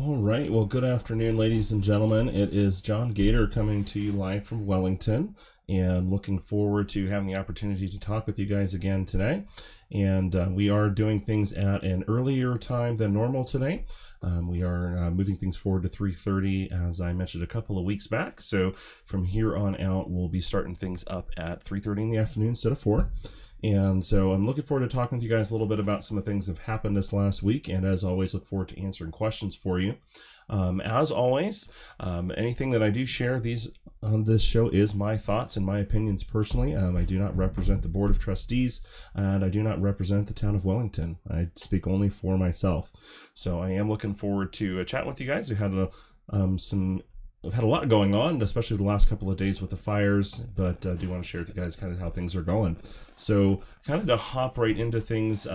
All right. Well, good afternoon, ladies and gentlemen. It is John Gator coming to you live from Wellington, and looking forward to having the opportunity to talk with you guys again today. And we are doing things at an earlier time than normal today. We are moving things forward to 3:30, as I mentioned a couple of weeks back. So from here on out, we'll be starting things up at 3:30 in the afternoon instead of 4. And so I'm looking forward to talking with you guys a little bit about some of the things that have happened this last week. And as always, look forward to answering questions for you. As always, anything that I do share on this show is my thoughts and my opinions personally. I do not represent the Board of Trustees, and I do not represent the town of Wellington. I speak only for myself. So I am looking forward to chatting with you guys. We've had a lot going on, especially the last couple of days with the fires, but I do want to share with you guys kind of how things are going. So kind of to hop right into things,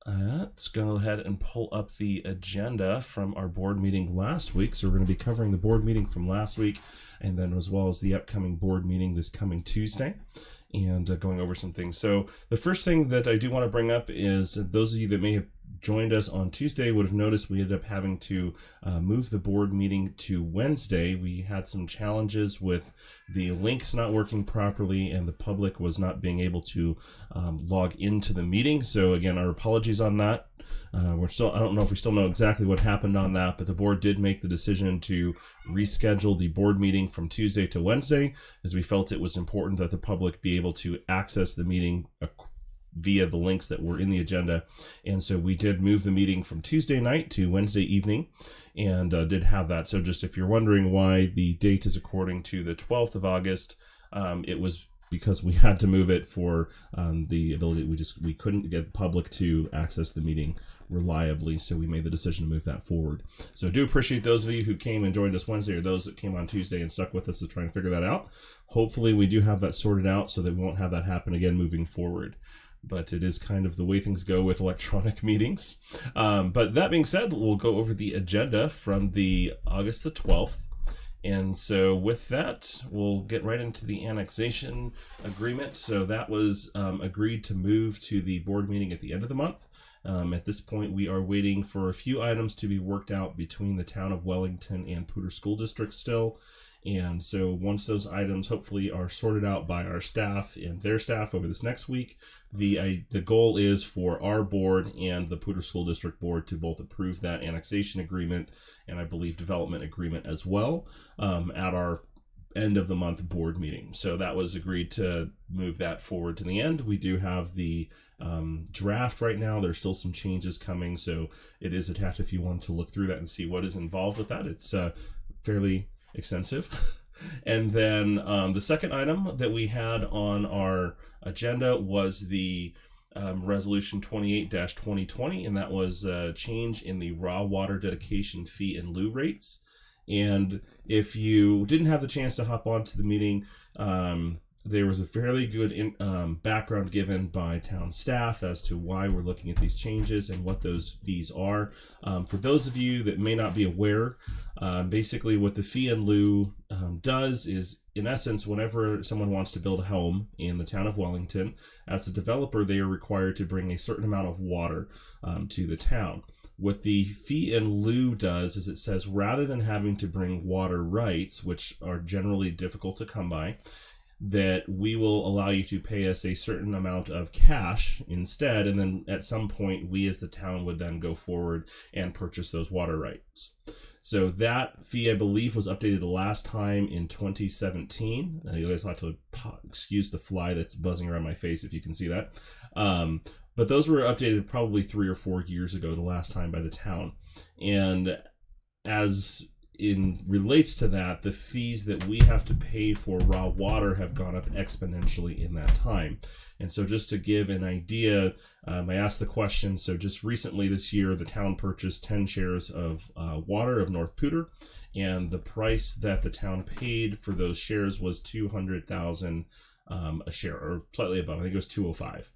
let's go ahead and pull up the agenda from our board meeting last week. So we're going to be covering the board meeting from last week, and then as well as the upcoming board meeting this coming Tuesday, and going over some things. So the first thing that I do want to bring up is those of you that may have joined us on Tuesday would have noticed we ended up having to move the board meeting to Wednesday. We had some challenges with the links not working properly, and the public was not being able to log into the meeting. So again, our apologies on that. I don't know if we still know exactly what happened on that, but the board did make the decision to reschedule the board meeting from Tuesday to Wednesday, as we felt it was important that the public be able to access the meeting via the links that were in the agenda. And so we did move the meeting from Tuesday night to Wednesday evening, and did have that. So just if you're wondering why the date is according to the 12th of August, it was because we had to move it for the ability. We couldn't get the public to access the meeting reliably, so we made the decision to move that forward. So I do appreciate those of you who came and joined us Wednesday, or those that came on Tuesday and stuck with us to try and figure that out. Hopefully we do have that sorted out so that we won't have that happen again moving forward. But it is kind of the way things go with electronic meetings. But that being said, we'll go over the agenda from the August the 12th. And so with that, we'll get right into the annexation agreement. So that was agreed to move to the board meeting at the end of the month. At this point, we are waiting for a few items to be worked out between the town of Wellington and Poudre School District still. And so once those items hopefully are sorted out by our staff and their staff over this next week, the goal is for our board and the Poudre School District board to both approve that annexation agreement, and I believe development agreement as well, at our end of the month board meeting. So that was agreed to move that forward to the end. We do have the draft right now. There's still some changes coming, so it is attached if you want to look through that and see what is involved with that. It's fairly extensive. And then the second item that we had on our agenda was the resolution 28-2020, and that was a change in the raw water dedication fee and lieu rates. And if you didn't have the chance to hop onto the meeting, there was a fairly good background given by town staff as to why we're looking at these changes and what those fees are. For those of you that may not be aware, basically what the fee and lieu does is, in essence, whenever someone wants to build a home in the town of Wellington, as a developer, they are required to bring a certain amount of water to the town. What the fee and lieu does is it says, rather than having to bring water rights, which are generally difficult to come by, that we will allow you to pay us a certain amount of cash instead, and then at some point we as the town would then go forward and purchase those water rights. So that fee, I believe, was updated the last time in 2017. You guys have to excuse the fly that's buzzing around my face if you can see that. But those were updated probably 3 or 4 years ago, the last time by the town. And as in relates to that, the fees that we have to pay for raw water have gone up exponentially in that time. And so just to give an idea, I asked the question, so just recently this year, the town purchased 10 shares of water of North Poudre, and the price that the town paid for those shares was $200,000 a share, or slightly above. I think it was 205.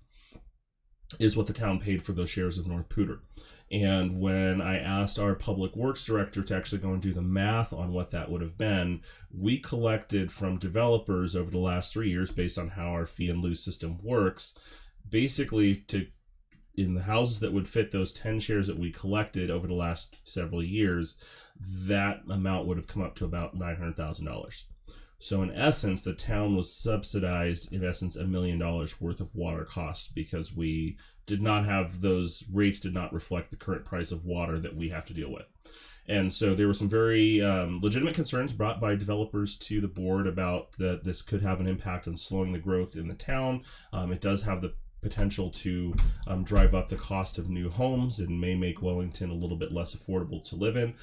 Is what the town paid for those shares of North Poudre. And when I asked our public works director to actually go and do the math on what that would have been, we collected from developers over the last 3 years, based on how our fee and lieu system works, basically to in the houses that would fit those 10 shares that we collected over the last several years, that amount would have come up to about $900,000. So in essence, the town was subsidized, in essence, $1 million worth of water costs because we did not have those rates did not reflect the current price of water that we have to deal with. And so there were some very legitimate concerns brought by developers to the board about that this could have an impact on slowing the growth in the town. It does have the potential to drive up the cost of new homes and may make Wellington a little bit less affordable to live in,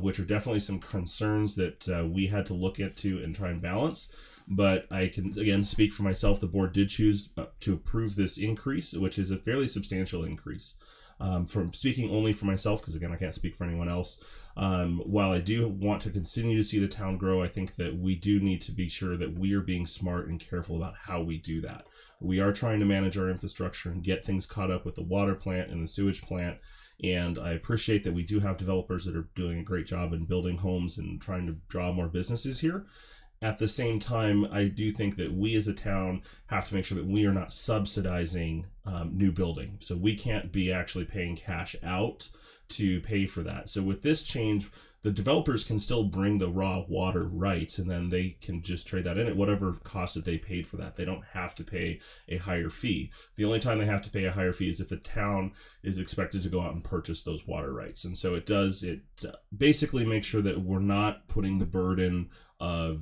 which are definitely some concerns that we had to look into and try and balance. But I can, again, speak for myself. The board did choose to approve this increase, which is a fairly substantial increase. From speaking only for myself, because again, I can't speak for anyone else. While I do want to continue to see the town grow, I think that we do need to be sure that we are being smart and careful about how we do that. We are trying to manage our infrastructure and get things caught up with the water plant and the sewage plant. And I appreciate that we do have developers that are doing a great job in building homes and trying to draw more businesses here. At the same time, I do think that we as a town have to make sure that we are not subsidizing new building. So we can't be actually paying cash out to pay for that. So with this change, the developers can still bring the raw water rights, and then they can just trade that in at whatever cost that they paid for that. They don't have to pay a higher fee. The only time they have to pay a higher fee is if the town is expected to go out and purchase those water rights. And so it basically makes sure that we're not putting the burden of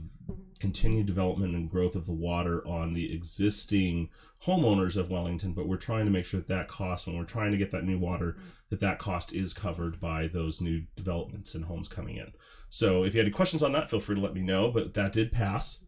continued development and growth of the water on the existing homeowners of Wellington, but we're trying to make sure that cost, when we're trying to get that new water, that cost is covered by those new developments and homes coming in. So if you had any questions on that, feel free to let me know, but that did pass.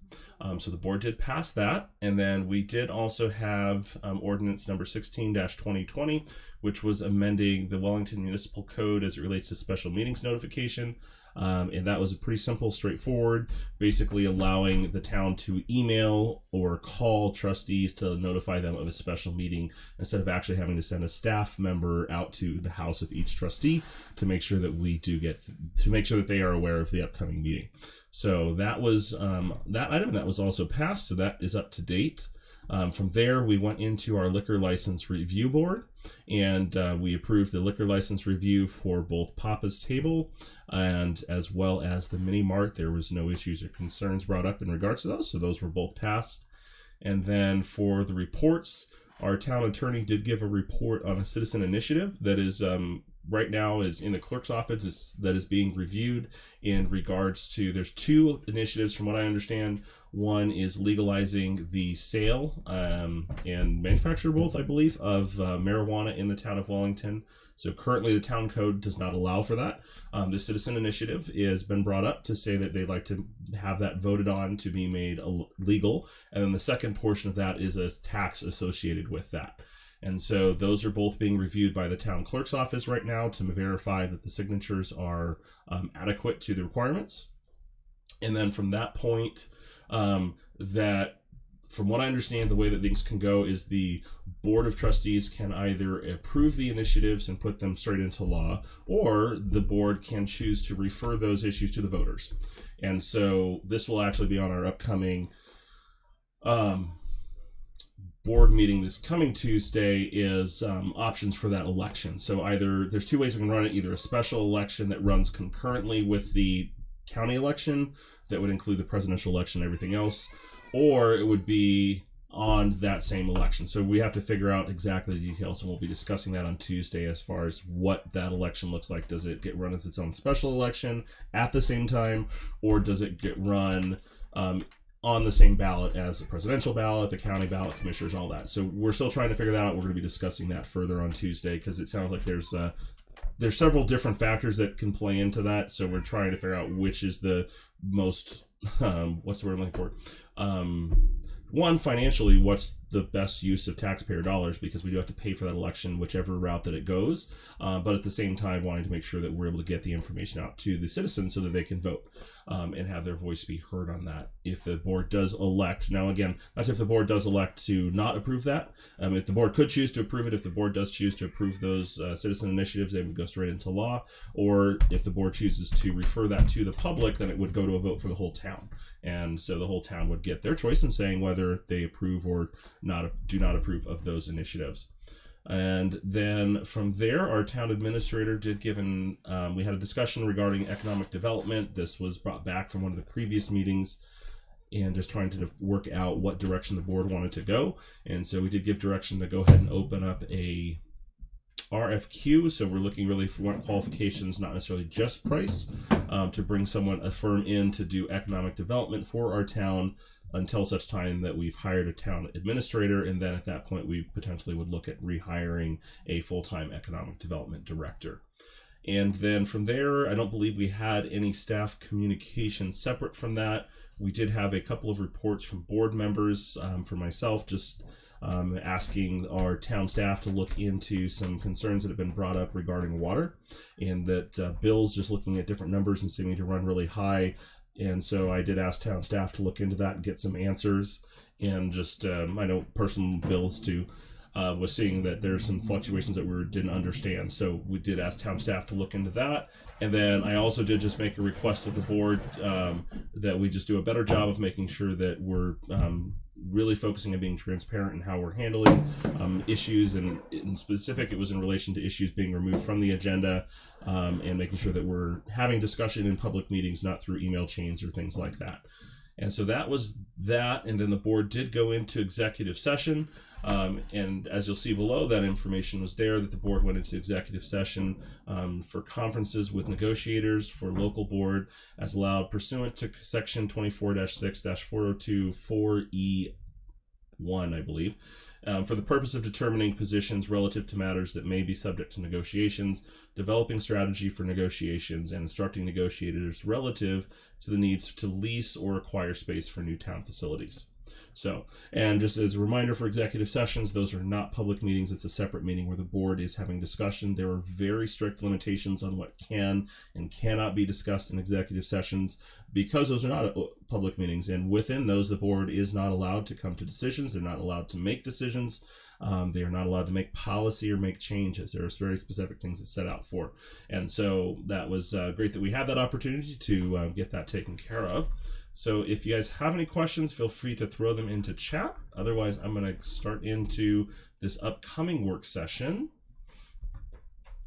So the board did pass that. And then we did also have ordinance number 16-2020, which was amending the Wellington Municipal Code as it relates to special meetings notification. And that was a pretty simple, straightforward, basically allowing the town to email or call trustees to notify them of a special meeting instead of actually having to send a staff member out to the house of each trustee to make sure that they are aware of the upcoming meeting. So that was that item that was also passed. So that is up to date. From there, we went into our liquor license review board, and we approved the liquor license review for both Papa's Table and as well as the Mini Mart. There was no issues or concerns brought up in regards to those, so those were both passed. And then for the reports, our town attorney did give a report on a citizen initiative that is right now is in the clerk's office that is being reviewed in regards to, there's two initiatives from what I understand. One is legalizing the sale and manufacture both, I believe, of marijuana in the town of Wellington. So currently the town code does not allow for that. The citizen initiative has been brought up to say that they'd like to have that voted on to be made legal. And then the second portion of that is a tax associated with that. And so those are both being reviewed by the town clerk's office right now to verify that the signatures are adequate to the requirements. And then from that point, from what I understand, the way that things can go is the Board of Trustees can either approve the initiatives and put them straight into law, or the board can choose to refer those issues to the voters. And so this will actually be on our upcoming board meeting this coming Tuesday is options for that election. So either there's two ways we can run it, either a special election that runs concurrently with the county election that would include the presidential election and everything else, or it would be on that same election. So we have to figure out exactly the details, and we'll be discussing that on Tuesday as far as what that election looks like. Does it get run as its own special election at the same time, or does it get run on the same ballot as the presidential ballot, the county ballot, commissioners, all that? So we're still trying to figure that out. We're going to be discussing that further on Tuesday because it sounds like there's several different factors that can play into that. So we're trying to figure out which is the most, what's the word I'm looking for? One, financially, what's the best use of taxpayer dollars, because we do have to pay for that election, whichever route that it goes. But at the same time, wanting to make sure that we're able to get the information out to the citizens so that they can vote and have their voice be heard on that. If the board does elect, now again, that's if the board does elect to not approve that. If the board could choose to approve it, if the board does choose to approve those citizen initiatives, they would go straight into law. Or if the board chooses to refer that to the public, then it would go to a vote for the whole town. And so the whole town would get their choice in saying whether they approve or do not approve of those initiatives. And then from there, our town administrator did give we had a discussion regarding economic development. This was brought back from one of the previous meetings, and just trying to work out what direction the board wanted to go. And so we did give direction to go ahead and open up a RFQ. So we're looking really for qualifications, not necessarily just price, to bring a firm in to do economic development for our town until such time that we've hired a town administrator. And then at that point, we potentially would look at rehiring a full-time economic development director. And then from there, I don't believe we had any staff communication separate from that. We did have a couple of reports from board members, for myself, just asking our town staff to look into some concerns that have been brought up regarding water, and that bills just looking at different numbers and seeming to run really high. And so I did ask town staff to look into that and get some answers. And just, I know personal bills too, was seeing that there's some fluctuations that we didn't understand. So we did ask town staff to look into that. And then I also did just make a request of the board that we just do a better job of making sure that we're really focusing on being transparent in how we're handling issues. And in specific, it was in relation to issues being removed from the agenda, and making sure that we're having discussion in public meetings, not through email chains or things like that. And so that was that. And then the board did go into executive session. And as you'll see below, that information was there that the board went into executive session for conferences with negotiators for local board as allowed pursuant to section 24-6-4024E1, I believe, for the purpose of determining positions relative to matters that may be subject to negotiations, developing strategy for negotiations, and instructing negotiators relative to the needs to lease or acquire space for new town facilities. So, and just as a reminder for executive sessions, those are not public meetings. It's a separate meeting where the board is having discussion. There are very strict limitations on what can and cannot be discussed in executive sessions because those are not public meetings. And within those, the board is not allowed to come to decisions. They're not allowed to make decisions. They are not allowed to make policy or make changes. There are very specific things it's set out for. And so that was great that we had that opportunity to get that taken care of. So if you guys have any questions, feel free to throw them into chat. Otherwise, I'm going to start into this upcoming work session,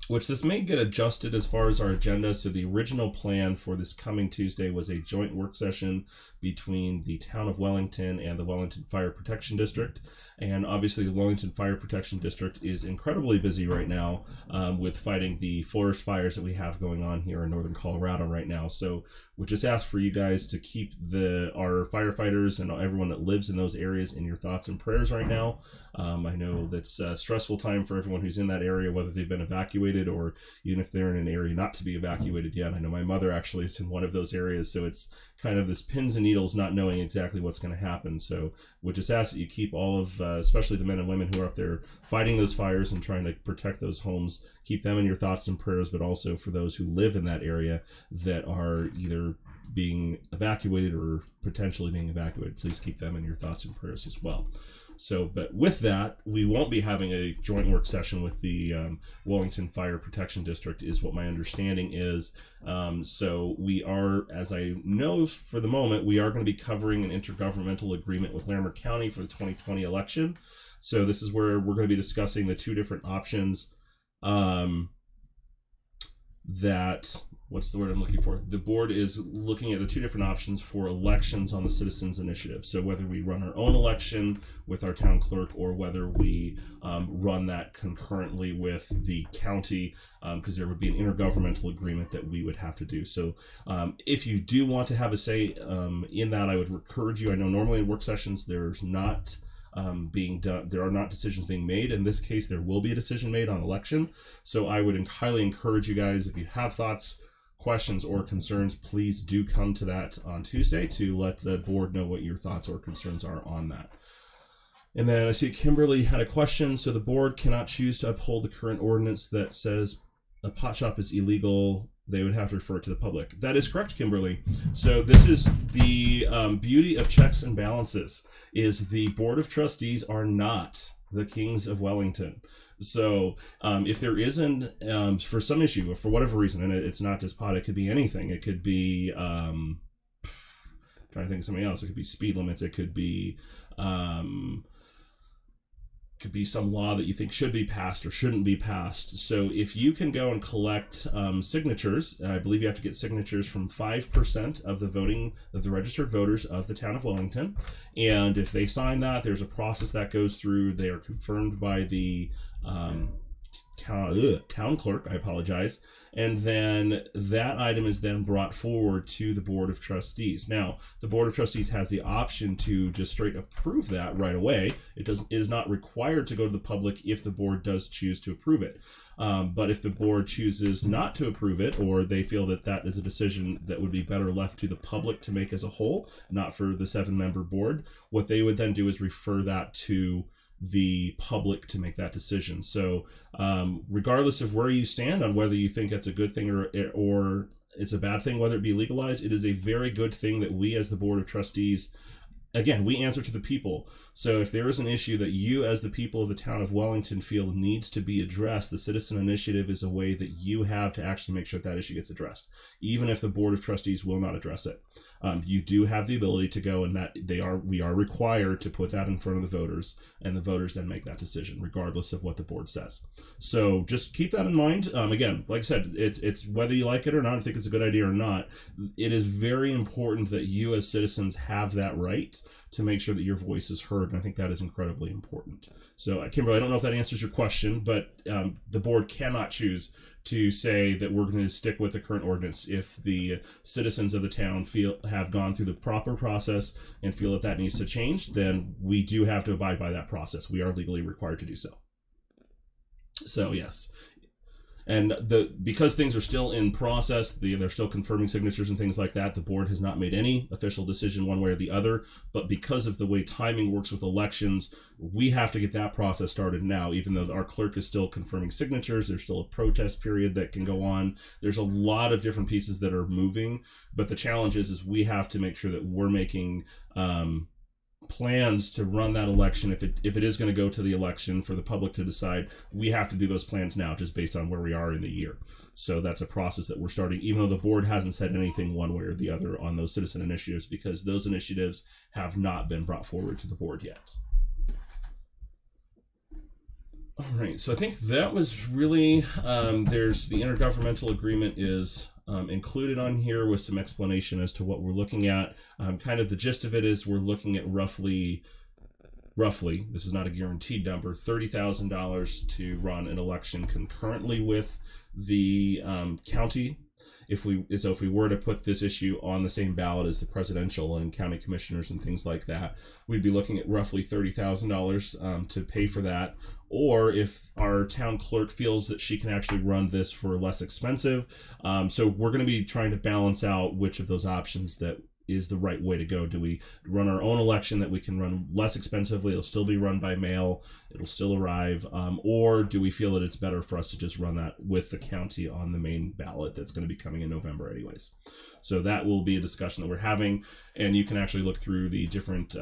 which this may get adjusted as far as our agenda. So the original plan for this coming Tuesday was a joint work session between the town of Wellington and the Wellington Fire Protection District. And obviously the Wellington Fire Protection District is incredibly busy right now with fighting the forest fires that we have going on here in northern Colorado right now. So we just ask for you guys to keep our firefighters and everyone that lives in those areas in your thoughts and prayers right now. I know that's a stressful time for everyone who's in that area, whether they've been evacuated or even if they're in an area not to be evacuated yet. I know my mother actually is in one of those areas, so it's kind of this pins and needles, not knowing exactly what's going to happen. So we just ask that you keep all of, especially the men and women who are up there fighting those fires and trying to protect those homes, keep them in your thoughts and prayers, but also for those who live in that area that are either being evacuated or potentially being evacuated. Please keep them in your thoughts and prayers as well. So, but with that, we won't be having a joint work session with the Wellington Fire Protection District is what my understanding is. So we are, as I know for the moment, we are going to be covering an intergovernmental agreement with Larimer County for the 2020 election. So this is where we're going to be discussing the two different options what's the word I'm looking for? The board is looking at the two different options for elections on the Citizens Initiative. So whether we run our own election with our town clerk or whether we run that concurrently with the county, because there would be an intergovernmental agreement that we would have to do. So if you do want to have a say in that, I would encourage you. I know normally in work sessions there's not being done. There are not decisions being made. In this case, there will be a decision made on election. So I would highly encourage you guys, if you have thoughts, questions, or concerns, please do come to that on Tuesday to let the board know what your thoughts or concerns are on that. And then I see Kimberly had a question. So the board cannot choose to uphold the current ordinance that says a pot shop is illegal. They would have to refer it to the public. That is correct, Kimberly. So this is the beauty of checks and balances, is the Board of Trustees are not the kings of Wellington. So if there isn't, for some issue or for whatever reason, and it's not just pot, it could be anything. It could be, trying to think of something else. It could be speed limits. It could be could be some law that you think should be passed or shouldn't be passed. So if you can go and collect signatures, I believe you have to get signatures from 5% of the registered voters of the town of Wellington. And if they sign that, there's a process that goes through. They are confirmed by the town clerk, I apologize, and then that item is then brought forward to the Board of Trustees. Now, the Board of Trustees has the option to just straight approve that right away. It is not required to go to the public if the board does choose to approve it. But if the board chooses not to approve it, or they feel that that is a decision that would be better left to the public to make as a whole, not for the 7-member board, what they would then do is refer that to the public to make that decision. So regardless of where you stand on whether you think it's a good thing or it's a bad thing, whether it be legalized, it is a very good thing that we as the Board of Trustees, again, we answer to the people. So if there is an issue that you as the people of the town of Wellington feel needs to be addressed, the citizen initiative is a way that you have to actually make sure that issue gets addressed, even if the Board of Trustees will not address it. You do have the ability to go, and that we are required to put that in front of the voters, and the voters then make that decision regardless of what the board says. So just keep that in mind. Again, like I said, it's whether you like it or not, I think it's a good idea or not, it is very important that you as citizens have that right to make sure that your voice is heard, and I think that is incredibly important. So Kimberly, I don't know if that answers your question, but the board cannot choose to say that we're going to stick with the current ordinance. If the citizens of the town have gone through the proper process and feel that needs to change, then we do have to abide by that process. We are legally required to do so. So yes. And because things are still in process, they're still confirming signatures and things like that, the board has not made any official decision one way or the other. But because of the way timing works with elections, we have to get that process started now. Even though our clerk is still confirming signatures, there's still a protest period that can go on. There's a lot of different pieces that are moving. But the challenge is we have to make sure that we're making plans to run that election. If it is going to go to the election for the public to decide, we have to do those plans now just based on where we are in the year. So that's a process that we're starting, even though the board hasn't said anything one way or the other on those citizen initiatives, because those initiatives have not been brought forward to the board yet. All right, so I think that was really, there's the intergovernmental agreement is included on here with some explanation as to what we're looking at. Kind of the gist of it is we're looking at roughly, this is not a guaranteed number, $30,000 to run an election concurrently with the county. If we were to put this issue on the same ballot as the presidential and county commissioners and things like that, we'd be looking at roughly $30,000 to pay for that. Or if our town clerk feels that she can actually run this for less expensive. So we're going to be trying to balance out which of those options that is the right way to go. Do we run our own election that we can run less expensively? It'll still be run by mail. It'll still arrive. Or do we feel that it's better for us to just run that with the county on the main ballot that's going to be coming in November anyways? So that will be a discussion that we're having, and you can actually look through the different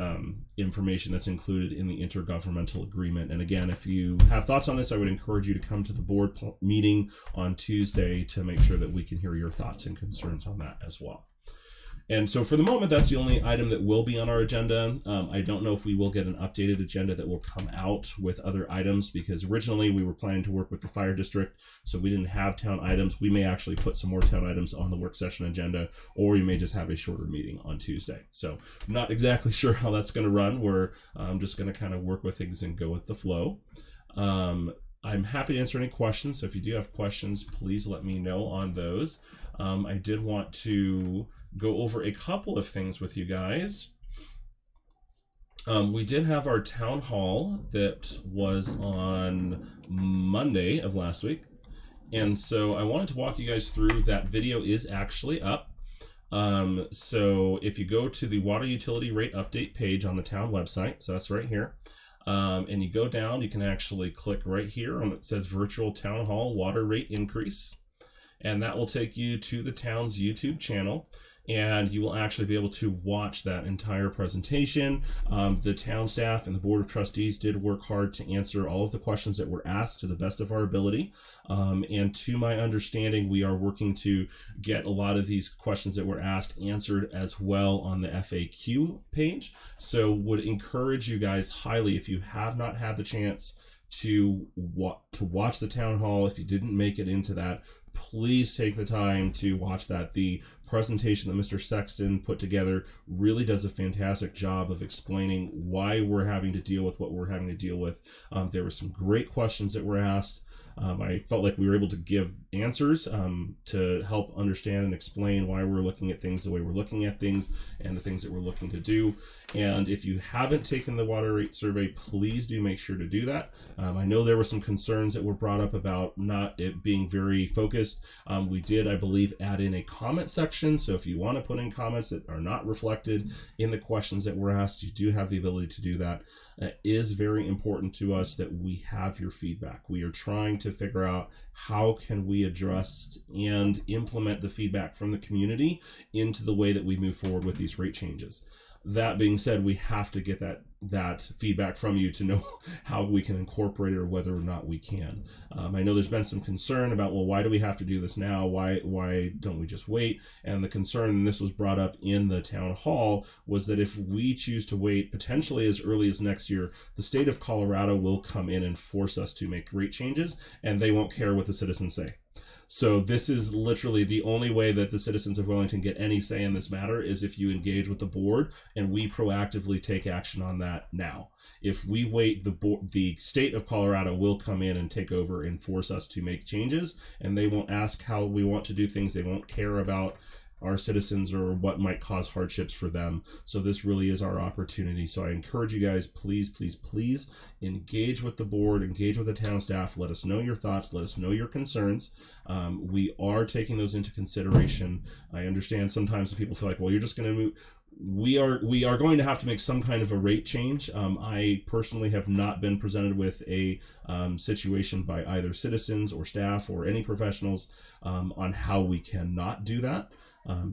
information that's included in the intergovernmental agreement. And again, if you have thoughts on this, I would encourage you to come to the board meeting on Tuesday to make sure that we can hear your thoughts and concerns on that as well. And so for the moment, that's the only item that will be on our agenda. I don't know if we will get an updated agenda that will come out with other items, because originally we were planning to work with the fire district, so we didn't have town items. We may actually put some more town items on the work session agenda, or we may just have a shorter meeting on Tuesday. So I'm not exactly sure how that's going to run. We're just going to kind of work with things and go with the flow. I'm happy to answer any questions. So if you do have questions, please let me know on those. I did want to go over a couple of things with you guys. We did have our town hall that was on Monday of last week. And so I wanted to walk you guys through. That video is actually up. So if you go to the water utility rate update page on the town website, so that's right here. And you go down, you can actually click right here on it says virtual town hall water rate increase. And that will take you to the town's YouTube channel. and you will actually be able to watch that entire presentation. The town staff and the Board of Trustees did work hard to answer all of the questions that were asked to the best of our ability. And to my understanding, we are working to get a lot of these questions that were asked answered as well on the FAQ page. So would encourage you guys highly, if you have not had the chance to watch the town hall, if you didn't make it into that, please take the time to watch that. The presentation that Mr. Sexton put together really does a fantastic job of explaining why we're having to deal with what we're having to deal with. There were some great questions that were asked. I felt like we were able to give answers to help understand and explain why we're looking at things the way we're looking at things and the things that we're looking to do. And if you haven't taken the water rate survey, please do make sure to do that. I know there were some concerns that were brought up about not it being very focused. We did, I believe, add in a comment section. So if you want to put in comments that are not reflected in the questions that were asked, you do have the ability to do that. It is very important to us that we have your feedback. We are trying to figure out how can we address and implement the feedback from the community into the way that we move forward with these rate changes. That being said, we have to get that feedback from you to know how we can incorporate it or whether or not we can. I know there's been some concern about, well, why do we have to do this now? Why don't we just wait? And the concern, and this was brought up in the town hall, was that if we choose to wait potentially as early as next year, the state of Colorado will come in and force us to make rate changes, and they won't care what the citizens say. So this is literally the only way that the citizens of Wellington get any say in this matter is if you engage with the board and we proactively take action on that now. If we wait, the state of Colorado will come in and take over and force us to make changes, and they won't ask how we want to do things. They won't care about our citizens or what might cause hardships for them. So this really is our opportunity. So I encourage you guys, please, please, please engage with the board, engage with the town staff. Let us know your thoughts. Let us know your concerns. We are taking those into consideration. I understand sometimes people feel like, well, you're just going to move. We are going to have to make some kind of a rate change. I personally have not been presented with a situation by either citizens or staff or any professionals on how we cannot do that.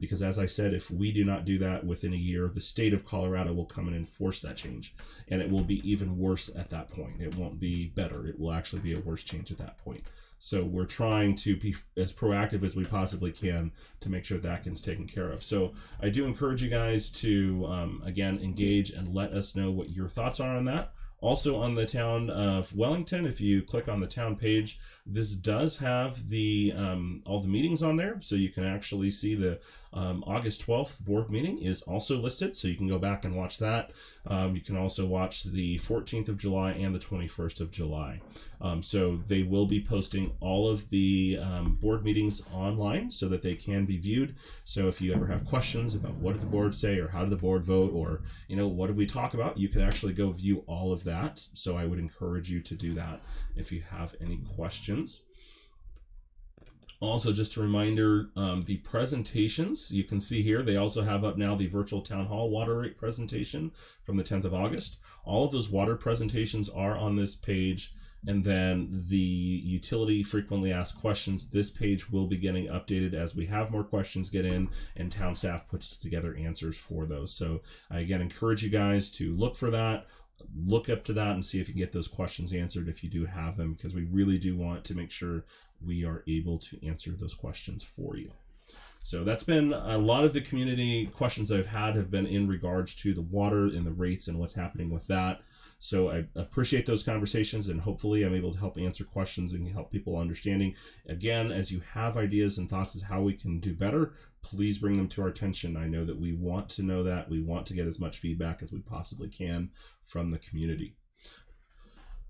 Because as I said, if we do not do that within a year, the state of Colorado will come in and force that change. And it will be even worse at that point. It won't be better. It will actually be a worse change at that point. So we're trying to be as proactive as we possibly can to make sure that gets taken care of. So I do encourage you guys to, again, engage and let us know what your thoughts are on that. Also on the town of Wellington, if you click on the town page, this does have the all the meetings on there. So you can actually see the August 12th board meeting is also listed. So you can go back and watch that. You can also watch the 14th of July and the 21st of July. So they will be posting all of the board meetings online so that they can be viewed. So if you ever have questions about what did the board say or how did the board vote or, you know, what did we talk about, you can actually go view all of that. So I would encourage you to do that if you have any questions. Also, just a reminder, the presentations, you can see here, they also have up now the virtual town hall water rate presentation from the 10th of August. All of those water presentations are on this page. And then the utility frequently asked questions, this page will be getting updated as we have more questions get in and town staff puts together answers for those. So I again encourage you guys to look for that. Look up to that and see if you can get those questions answered if you do have them, because we really do want to make sure we are able to answer those questions for you. So that's been a lot of the community questions I've had have been in regards to the water and the rates and what's happening with that. So I appreciate those conversations, and hopefully I'm able to help answer questions and help people understanding. Again, as you have ideas and thoughts as how we can do better, please bring them to our attention. I know that we want to know that. We want to get as much feedback as we possibly can from the community.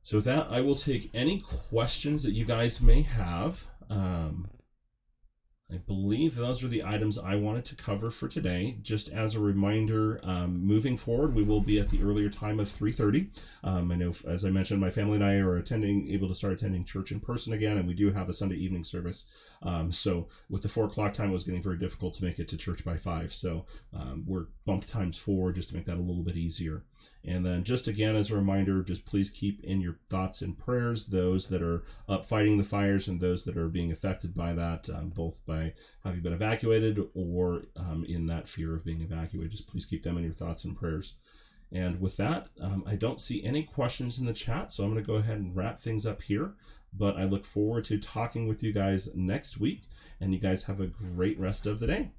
So with that, I will take any questions that you guys may have. I believe those are the items I wanted to cover for today. Just as a reminder, moving forward, we will be at the earlier time of 3:30. I know, as I mentioned, my family and I are able to start attending church in person again, and we do have a Sunday evening service. So with the 4 o'clock time, it was getting very difficult to make it to church by 5. So we're bumped times forward just to make that a little bit easier. And then just again, as a reminder, just please keep in your thoughts and prayers those that are up fighting the fires and those that are being affected by that, both by by having been evacuated or in that fear of being evacuated. Just please keep them in your thoughts and prayers. And with that, I don't see any questions in the chat, so I'm going to go ahead and wrap things up here. But I look forward to talking with you guys next week, and you guys have a great rest of the day.